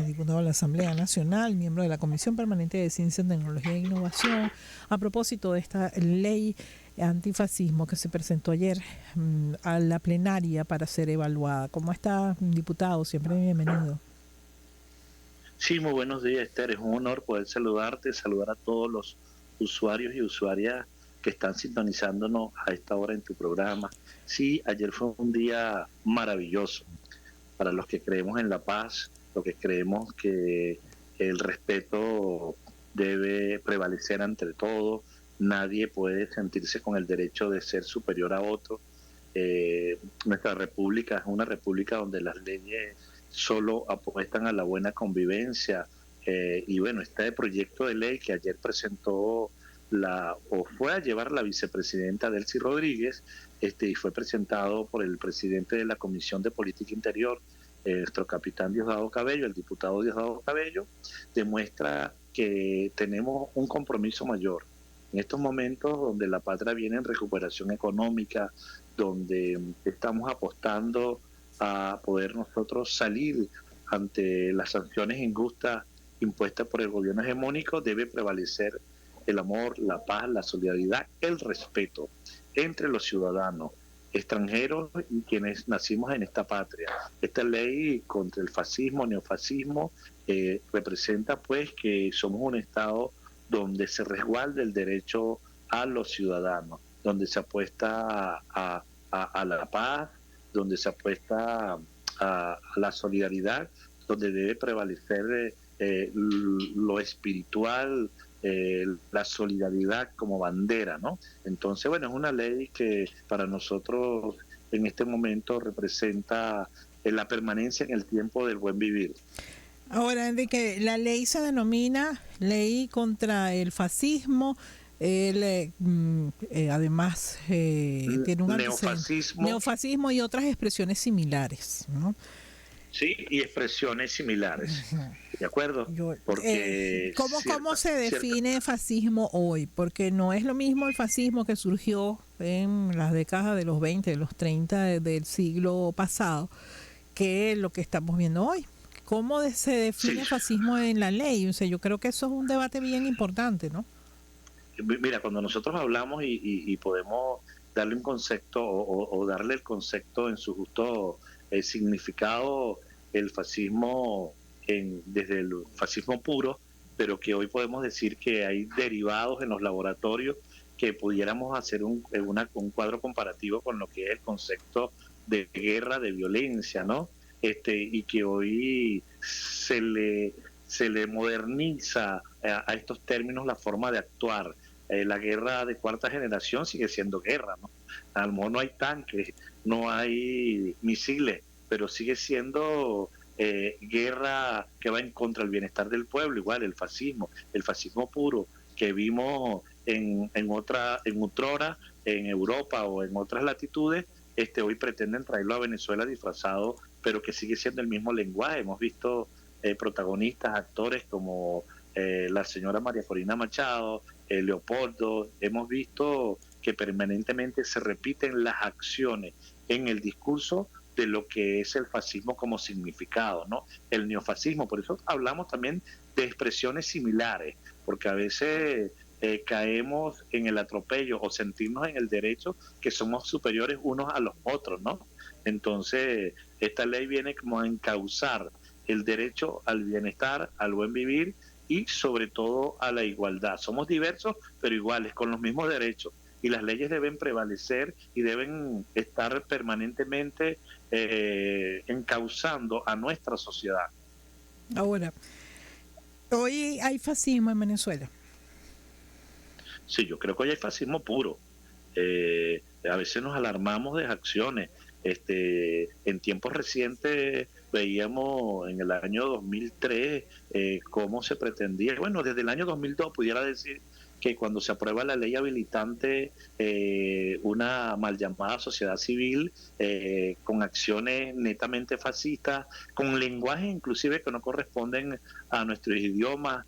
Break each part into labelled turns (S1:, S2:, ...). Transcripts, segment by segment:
S1: diputado de la Asamblea Nacional, miembro de la Comisión Permanente de Ciencia, Tecnología e Innovación, a propósito de esta ley antifascismo que se presentó ayer a la plenaria para ser evaluada. ¿Cómo está, diputado? Siempre bienvenido.
S2: Sí, muy buenos días, Esther. Es un honor poder saludarte, saludar a todos los usuarios y usuarias que están sintonizándonos a esta hora en tu programa. Sí, ayer fue un día maravilloso para los que creemos en la paz, los que creemos que el respeto debe prevalecer ante todo. Nadie puede sentirse con el derecho de ser superior a otro. Nuestra república es una república donde las leyes solo apuestan a la buena convivencia. Y bueno, este proyecto de ley que ayer presentó o fue a llevar la vicepresidenta Delcy Rodríguez, y fue presentado por el presidente de la Comisión de Política Interior, nuestro capitán Diosdado Cabello, el diputado Diosdado Cabello, demuestra que tenemos un compromiso mayor. En estos momentos donde la patria viene en recuperación económica, donde estamos apostando a poder nosotros salir ante las sanciones injustas impuestas por el gobierno hegemónico, debe prevalecer el amor, la paz, la solidaridad, el respeto entre los ciudadanos extranjeros y quienes nacimos en esta patria. Esta ley contra el fascismo, neofascismo, representa pues que somos un Estado donde se resguarda el derecho a los ciudadanos, donde se apuesta a la paz, donde se apuesta a la solidaridad, donde debe prevalecer lo espiritual, la solidaridad como bandera, ¿no? Entonces, bueno, es una ley que para nosotros en este momento representa la permanencia en el tiempo del buen vivir.
S1: Ahora, Enrique, la ley se denomina Ley contra el Fascismo. Además, tiene un antecedente,
S2: Neofascismo,
S1: neofascismo y otras expresiones similares, ¿no?
S2: sí, y expresiones similares, ¿de acuerdo? Porque
S1: ¿Cómo se define fascismo hoy? Porque no es lo mismo el fascismo que surgió en las décadas de los 20, de los 30 del siglo pasado, que lo que estamos viendo hoy. ¿Cómo se
S2: sí,
S1: define fascismo en la ley? O sea, yo creo que eso es un debate bien importante, ¿no?
S2: mira, cuando nosotros hablamos y podemos darle un concepto o darle el concepto en su justo significado, el fascismo desde el fascismo puro, pero que hoy podemos decir que hay derivados en los laboratorios que pudiéramos hacer un cuadro comparativo con lo que es el concepto de guerra, de violencia, ¿no? Y que hoy se le moderniza a estos términos la forma de actuar. La guerra de cuarta generación sigue siendo guerra, ¿no? A lo mejor no hay tanques, no hay misiles, pero sigue siendo guerra que va en contra del bienestar del pueblo, igual el fascismo puro que vimos en otrora, en Europa o en otras latitudes, hoy pretenden traerlo a Venezuela disfrazado, pero que sigue siendo el mismo lenguaje. Hemos visto protagonistas, actores como la señora María Corina Machado, Leopoldo, hemos visto que permanentemente se repiten las acciones en el discurso de lo que es el fascismo como significado, ¿no? El neofascismo, por eso hablamos también de expresiones similares, porque a veces caemos en el atropello o sentirnos en el derecho que somos superiores unos a los otros, ¿no? Entonces, esta ley viene como a encauzar el derecho al bienestar, al buen vivir y sobre todo a la igualdad. Somos diversos, pero iguales, con los mismos derechos. Y las leyes deben prevalecer y deben estar permanentemente encauzando a nuestra sociedad.
S1: Ahora, hoy hay fascismo en Venezuela.
S2: Sí, yo creo que hoy hay fascismo puro. A veces nos alarmamos de acciones. En tiempos recientes veíamos en el año 2003 cómo se pretendía, bueno, desde el año 2002 pudiera decir que cuando se aprueba la ley habilitante, una mal llamada sociedad civil, con acciones netamente fascistas, con lenguajes inclusive que no corresponden a nuestros idiomas,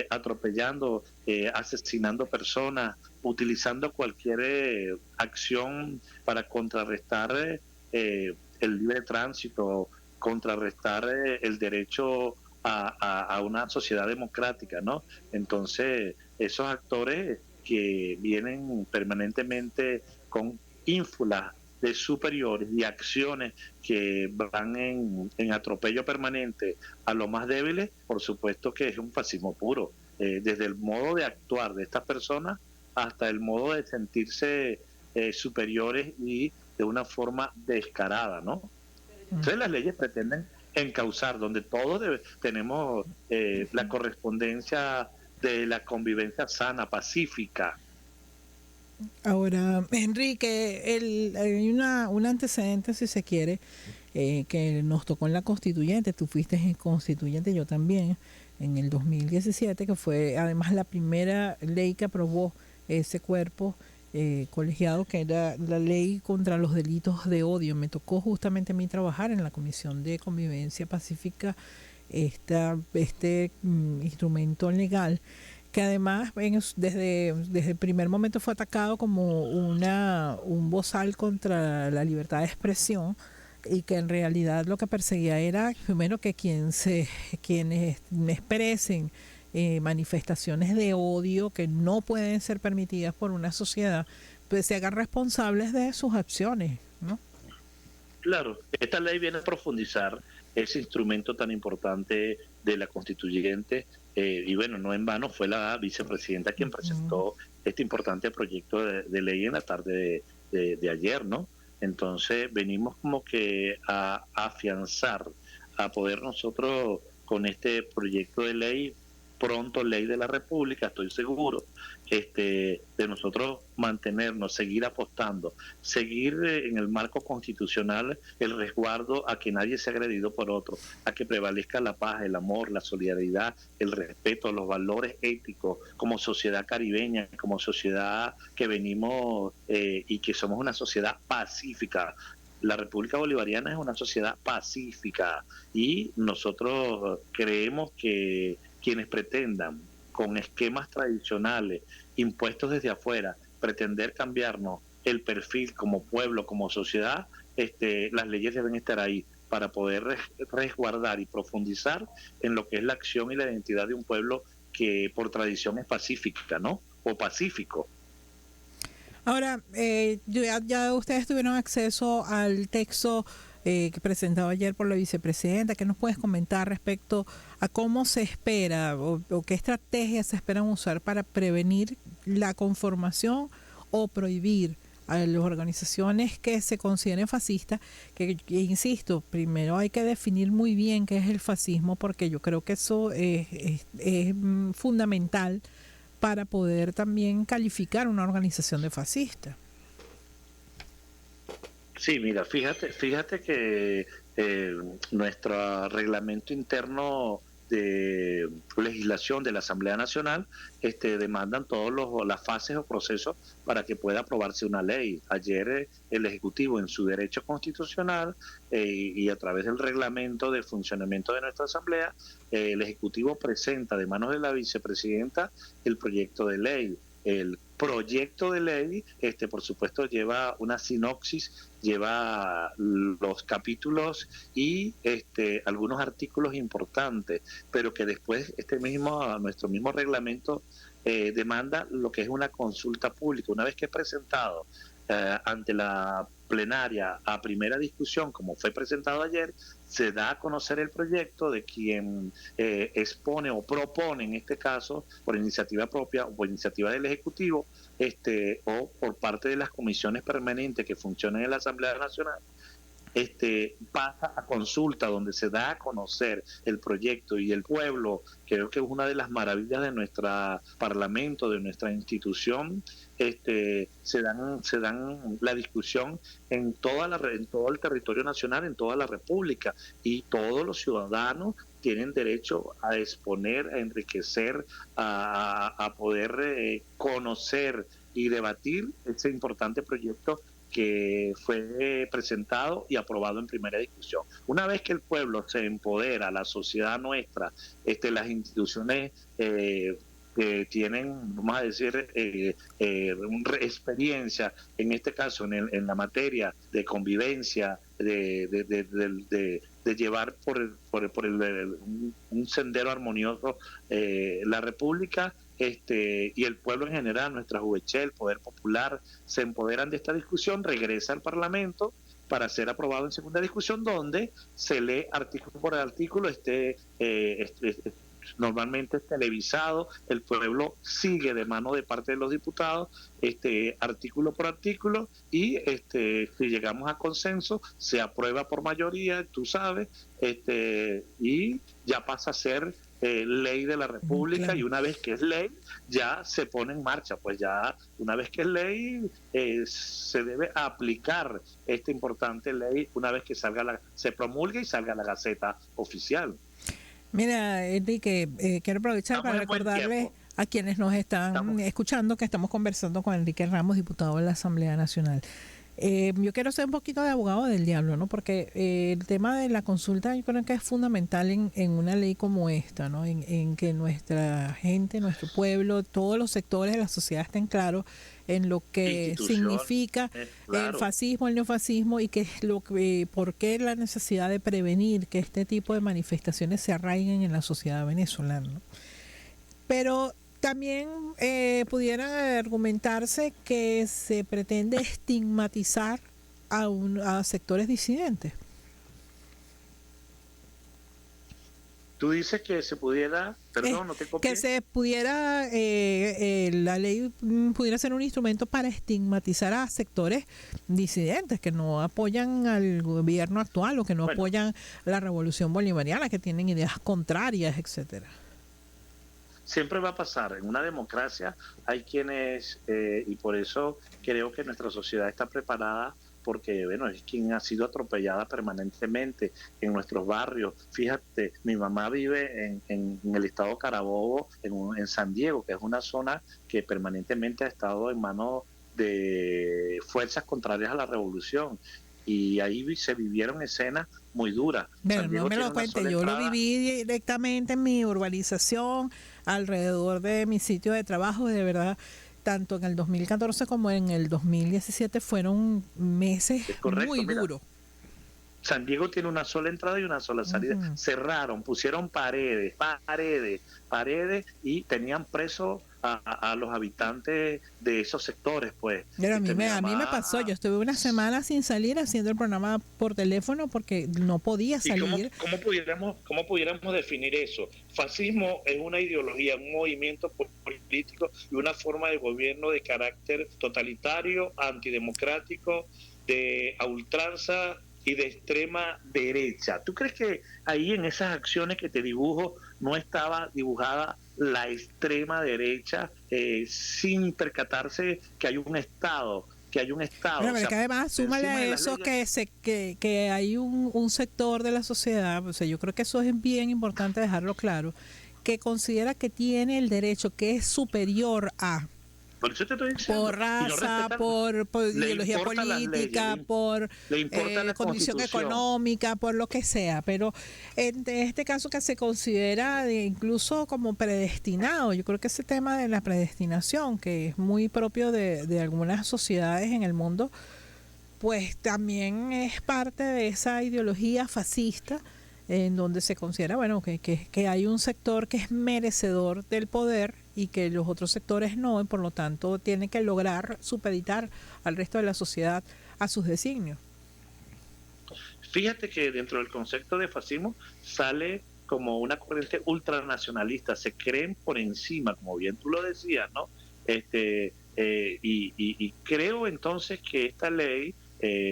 S2: atropellando, asesinando personas, utilizando cualquier acción para contrarrestar el libre tránsito contrarrestar el derecho a una sociedad democrática, ¿no? Entonces, esos actores que vienen permanentemente con ínfulas de superiores y acciones que van en atropello permanente a los más débiles, por supuesto que es un fascismo puro. Desde el modo de actuar de estas personas hasta el modo de sentirse superiores y de una forma descarada, ¿no? Entonces las leyes pretenden encauzar, donde todos tenemos la correspondencia de la convivencia sana, pacífica.
S1: Ahora, Enrique, hay un antecedente, si se quiere, que nos tocó en la constituyente. Tú fuiste en constituyente, yo también, en el 2017, que fue además la primera ley que aprobó ese cuerpo colegiado, que era la ley contra los delitos de odio. Me tocó justamente a mí trabajar en la Comisión de Convivencia Pacífica, este instrumento legal que además desde el primer momento fue atacado como un bozal contra la libertad de expresión, y que en realidad lo que perseguía era primero que quienes expresen manifestaciones de odio que no pueden ser permitidas por una sociedad, pues se hagan responsables de sus acciones, ¿no?
S2: Claro, esta ley viene a profundizar ese instrumento tan importante de la constituyente, y bueno, no en vano fue la vicepresidenta quien presentó este importante proyecto de ley en la tarde de ayer, ¿no? Entonces venimos como que a afianzar, a poder nosotros con este proyecto de ley, pronto ley de la República, estoy seguro, de nosotros mantenernos, seguir apostando, seguir en el marco constitucional el resguardo a que nadie sea agredido por otro, a que prevalezca la paz, el amor, la solidaridad, el respeto, los valores éticos como sociedad caribeña, como sociedad que venimos y que somos una sociedad pacífica. La República Bolivariana es una sociedad pacífica y nosotros creemos que quienes pretendan con esquemas tradicionales impuestos desde afuera pretender cambiarnos el perfil como pueblo, como sociedad, las leyes deben estar ahí para poder resguardar y profundizar en lo que es la acción y la identidad de un pueblo que por tradición es pacífica, ¿no? O pacífico.
S1: Ahora, ya ustedes tuvieron acceso al texto que presentaba ayer por la vicepresidenta. ¿Qué nos puedes comentar respecto a cómo se espera o qué estrategias se esperan usar para prevenir la conformación o prohibir a las organizaciones que se consideren fascistas? Que insisto, primero hay que definir muy bien qué es el fascismo, porque yo creo que eso es fundamental para poder también calificar una organización de fascista.
S2: Sí, mira, fíjate que nuestro reglamento interno de legislación de la Asamblea Nacional demandan todas las fases o procesos para que pueda aprobarse una ley. Ayer el Ejecutivo, en su derecho constitucional y a través del reglamento de funcionamiento de nuestra Asamblea, el Ejecutivo presenta de manos de la vicepresidenta el proyecto de ley. El proyecto de ley, por supuesto, lleva una sinopsis, lleva los capítulos y algunos artículos importantes, pero que después nuestro mismo reglamento demanda lo que es una consulta pública. Una vez que es presentado ante la plenaria a primera discusión, como fue presentado ayer, se da a conocer el proyecto de quien expone o propone, en este caso, por iniciativa propia o por iniciativa del Ejecutivo, o por parte de las comisiones permanentes que funcionan en la Asamblea Nacional, pasa a consulta, donde se da a conocer el proyecto, y el pueblo, creo que es una de las maravillas de nuestro parlamento, de nuestra institución, se dan la discusión en todo el territorio nacional, en toda la República, y todos los ciudadanos tienen derecho a exponer, a enriquecer, a poder conocer y debatir ese importante proyecto que fue presentado y aprobado en primera discusión. Una vez que el pueblo se empodera, la sociedad nuestra, las instituciones que tienen, vamos a decir, experiencia, en este caso en la materia de convivencia, de de llevar un sendero armonioso la República, y el pueblo en general, nuestra juventud, el poder popular, se empoderan de esta discusión, regresa al Parlamento para ser aprobado en segunda discusión, donde se lee artículo por artículo, normalmente es televisado, el pueblo sigue de mano de parte de los diputados, artículo por artículo, y si llegamos a consenso, se aprueba por mayoría, tú sabes, y ya pasa a ser ley de la República, claro. Y una vez que es ley, ya se pone en marcha, pues ya una vez que es ley, se debe aplicar esta importante ley una vez que se promulgue y salga la Gaceta Oficial.
S1: Mira, Enrique, quiero aprovechar para recordarle a quienes nos están escuchando que estamos conversando con Enrique Ramos, diputado de la Asamblea Nacional. Yo quiero ser un poquito de abogado del diablo, ¿no? Porque el tema de la consulta yo creo que es fundamental en una ley como esta, ¿no? En que nuestra gente, nuestro pueblo, todos los sectores de la sociedad estén claros en lo que significa claro. El fascismo, el neofascismo y por qué la necesidad de prevenir que este tipo de manifestaciones se arraiguen en la sociedad venezolana, ¿no? Pero también pudiera argumentarse que se pretende estigmatizar a sectores disidentes.
S2: Tú dices que se pudiera, perdón, no te copié.
S1: Que se pudiera, la ley pudiera ser un instrumento para estigmatizar a sectores disidentes que no apoyan al gobierno actual o que no apoyan la revolución bolivariana, que tienen ideas contrarias, etcétera.
S2: Siempre va a pasar. En una democracia hay quienes, y por eso creo que nuestra sociedad está preparada, porque bueno, es quien ha sido atropellada permanentemente en nuestros barrios. Fíjate, mi mamá vive en el estado Carabobo, en San Diego, que es una zona que permanentemente ha estado en manos de fuerzas contrarias a la revolución. Y ahí se vivieron escenas muy duras.
S1: Pero no me lo cuente, yo lo viví directamente en mi urbanización, alrededor de mi sitio de trabajo, de verdad, tanto en el 2014 como en el 2017 fueron meses muy duros.
S2: San Diego tiene una sola entrada y una sola salida. Cerraron, pusieron paredes y tenían presos a los habitantes de esos sectores, pues.
S1: Pero a mí me pasó, yo estuve una semana sin salir haciendo el programa por teléfono porque no podía salir.
S2: ¿Cómo pudiéramos definir eso? Fascismo es una ideología, un movimiento político y una forma de gobierno de carácter totalitario, antidemocrático, a ultranza y de extrema derecha. ¿Tú crees que ahí en esas acciones que te dibujo no estaba dibujada la extrema derecha sin percatarse que hay un Estado? Pero
S1: que además súmale a eso que hay un sector de la sociedad, o sea, yo creo que eso es bien importante dejarlo claro, que considera que tiene el derecho, que es superior a,
S2: por eso te estoy diciendo,
S1: por raza, por ideología política, por condición económica, por lo que sea, pero en este caso que se considera incluso como predestinado, yo creo que ese tema de la predestinación, que es muy propio de algunas sociedades en el mundo, pues también es parte de esa ideología fascista en donde se considera, bueno, que hay un sector que es merecedor del poder y que los otros sectores no, y por lo tanto tiene que lograr supeditar al resto de la sociedad a sus designios.
S2: Fíjate que dentro del concepto de fascismo sale como una corriente ultranacionalista, se creen por encima, como bien tú lo decías, ¿no? Y creo entonces que esta ley,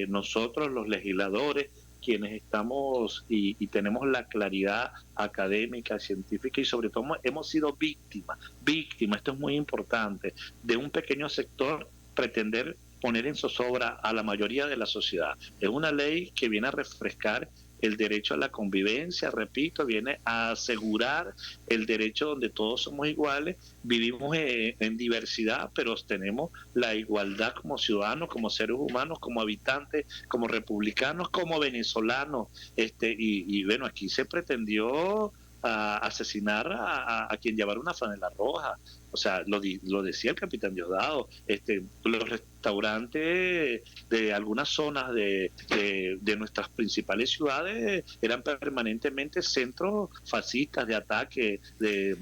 S2: nosotros los legisladores, quienes estamos y tenemos la claridad académica, científica y sobre todo hemos sido víctimas, esto es muy importante, de un pequeño sector pretender poner en zozobra a la mayoría de la sociedad. Es una ley que viene a refrescar el derecho a la convivencia, repito, viene a asegurar el derecho donde todos somos iguales, vivimos en diversidad, pero tenemos la igualdad como ciudadanos, como seres humanos, como habitantes, como republicanos, como venezolanos, y bueno, aquí se pretendió asesinar a quien llevara una franela roja. O sea, lo decía el capitán Diosdado. Los restaurantes de algunas zonas de nuestras principales ciudades eran permanentemente centros fascistas de ataque,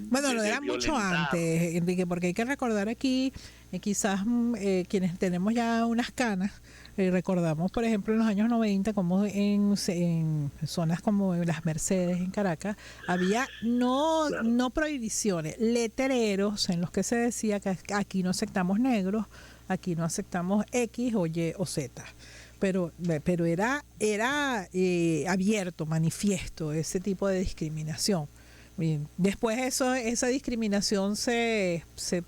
S1: bueno, lo era mucho antes, Enrique, porque hay que recordar aquí, quizás quienes tenemos ya unas canas, recordamos, por ejemplo, en los años 90, como en zonas como en Las Mercedes, en Caracas, había no prohibiciones, letreros en los que se decía que aquí no aceptamos negros, aquí no aceptamos X o Y o Z. Pero era abierto, manifiesto, ese tipo de discriminación. Bien. Después esa discriminación se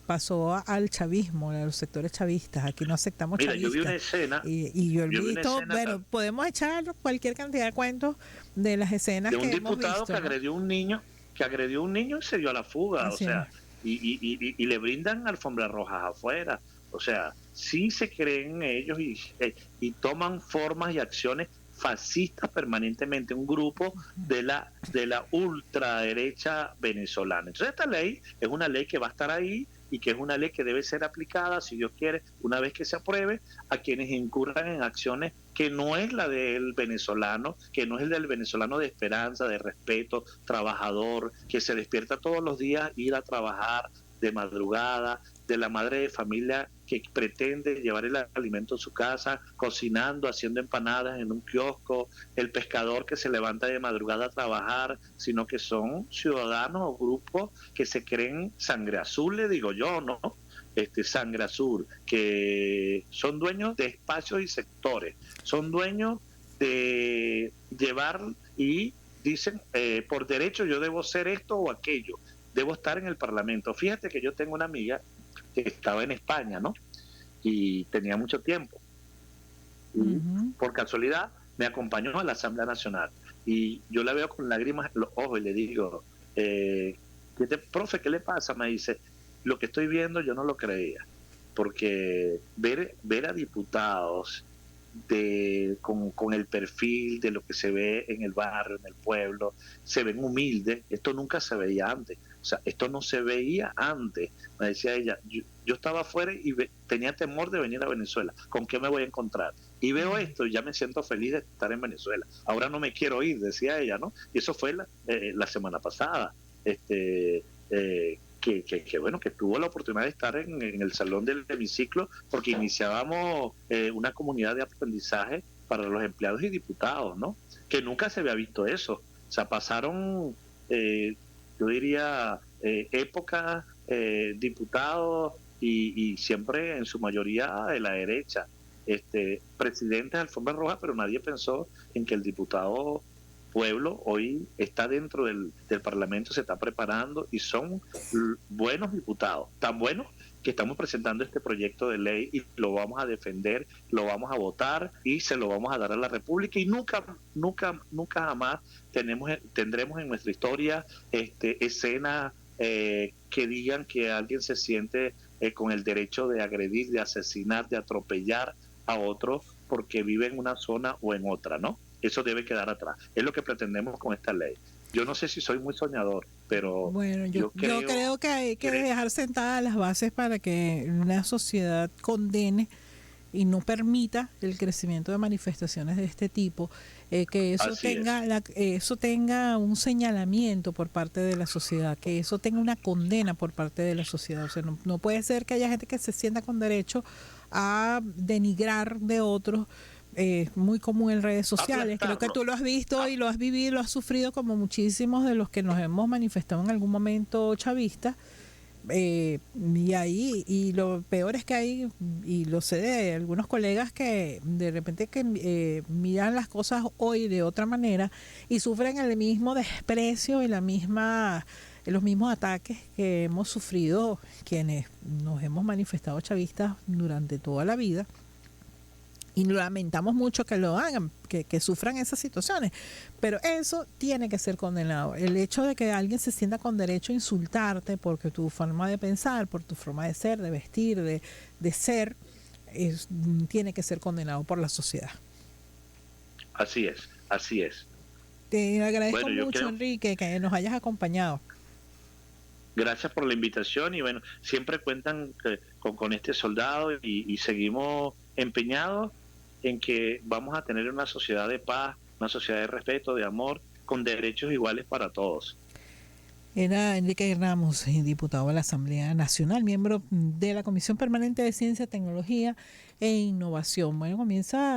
S1: pasó al chavismo, a los sectores chavistas. Aquí no aceptamos chavistas.
S2: Yo vi una escena.
S1: Y yo he visto, bueno, podemos echar cualquier cantidad de cuentos de las escenas
S2: de un
S1: que hemos visto.
S2: De un diputado que agredió a un niño y se dio a la fuga. Así, o sea, y le brindan alfombras rojas afuera. O sea, sí se creen ellos y toman formas y acciones fascistas permanentemente, un grupo de la ultraderecha venezolana. Entonces esta ley es una ley que va a estar ahí y que es una ley que debe ser aplicada, si Dios quiere, una vez que se apruebe, a quienes incurran en acciones que no es la del venezolano, que no es el del venezolano de esperanza, de respeto, trabajador, que se despierta todos los días, ir a trabajar de madrugada, de la madre de familia que pretende llevar el alimento a su casa, cocinando, haciendo empanadas en un kiosco, el pescador que se levanta de madrugada a trabajar, sino que son ciudadanos o grupos que se creen sangre azul, le digo yo, ¿no? Sangre azul, que son dueños de espacios y sectores, son dueños de llevar y dicen, por derecho yo debo ser esto o aquello, debo estar en el Parlamento. Fíjate que yo tengo una amiga que estaba en España, ¿no? Y tenía mucho tiempo. Y por casualidad me acompañó a la Asamblea Nacional. Y yo la veo con lágrimas en los ojos y le digo, profe, ¿qué le pasa? Me dice, lo que estoy viendo yo no lo creía. Porque ver a diputados con el perfil de lo que se ve en el barrio, en el pueblo, se ven humildes, esto nunca se veía antes. O sea, esto no se veía antes. Me decía ella, yo estaba afuera y tenía temor de venir a Venezuela. ¿Con qué me voy a encontrar? Y veo esto y ya me siento feliz de estar en Venezuela. Ahora no me quiero ir, decía ella, ¿no? Y eso fue la semana pasada. Que bueno, que tuvo la oportunidad de estar en el salón del hemiciclo porque iniciábamos una comunidad de aprendizaje para los empleados y diputados, ¿no? Que nunca se había visto eso. O sea, pasaron... yo diría, épocas, diputados y siempre en su mayoría de la derecha, presidentes de alfombra roja, pero nadie pensó en que el diputado pueblo hoy está dentro del Parlamento, se está preparando y son buenos diputados, tan buenos que estamos presentando este proyecto de ley y lo vamos a defender, lo vamos a votar y se lo vamos a dar a la República y nunca jamás tendremos en nuestra historia escenas que digan que alguien se siente con el derecho de agredir, de asesinar, de atropellar a otro porque vive en una zona o en otra, ¿no? Eso debe quedar atrás. Es lo que pretendemos con esta ley. Yo no sé si soy muy soñador, pero
S1: bueno, yo creo que hay que dejar sentadas las bases para que una sociedad condene y no permita el crecimiento de manifestaciones de este tipo, que eso tenga un señalamiento por parte de la sociedad, que eso tenga una condena por parte de la sociedad. O sea, no puede ser que haya gente que se sienta con derecho a denigrar de otros. Muy común en redes sociales. Creo que tú lo has visto y lo has vivido, lo has sufrido como muchísimos de los que nos hemos manifestado en algún momento chavistas. Y lo peor es que hay, y lo sé de algunos colegas que de repente miran las cosas hoy de otra manera y sufren el mismo desprecio y los mismos ataques que hemos sufrido quienes nos hemos manifestado chavistas durante toda la vida. Y lamentamos mucho que lo hagan, que sufran esas situaciones. Pero eso tiene que ser condenado. El hecho de que alguien se sienta con derecho a insultarte porque tu forma de pensar, por tu forma de ser, de vestir, de ser, tiene que ser condenado por la sociedad.
S2: Así es, así es.
S1: Te agradezco
S2: Bueno, yo
S1: mucho,
S2: creo,
S1: Enrique, que nos hayas acompañado.
S2: gracias por la invitación y bueno, siempre cuentan con este soldado y seguimos empeñados en que vamos a tener una sociedad de paz, una sociedad de respeto, de amor, con derechos iguales para todos.
S1: Era Enrique Ramos, diputado de la Asamblea Nacional, miembro de la Comisión Permanente de Ciencia, Tecnología e Innovación. Bueno, comienza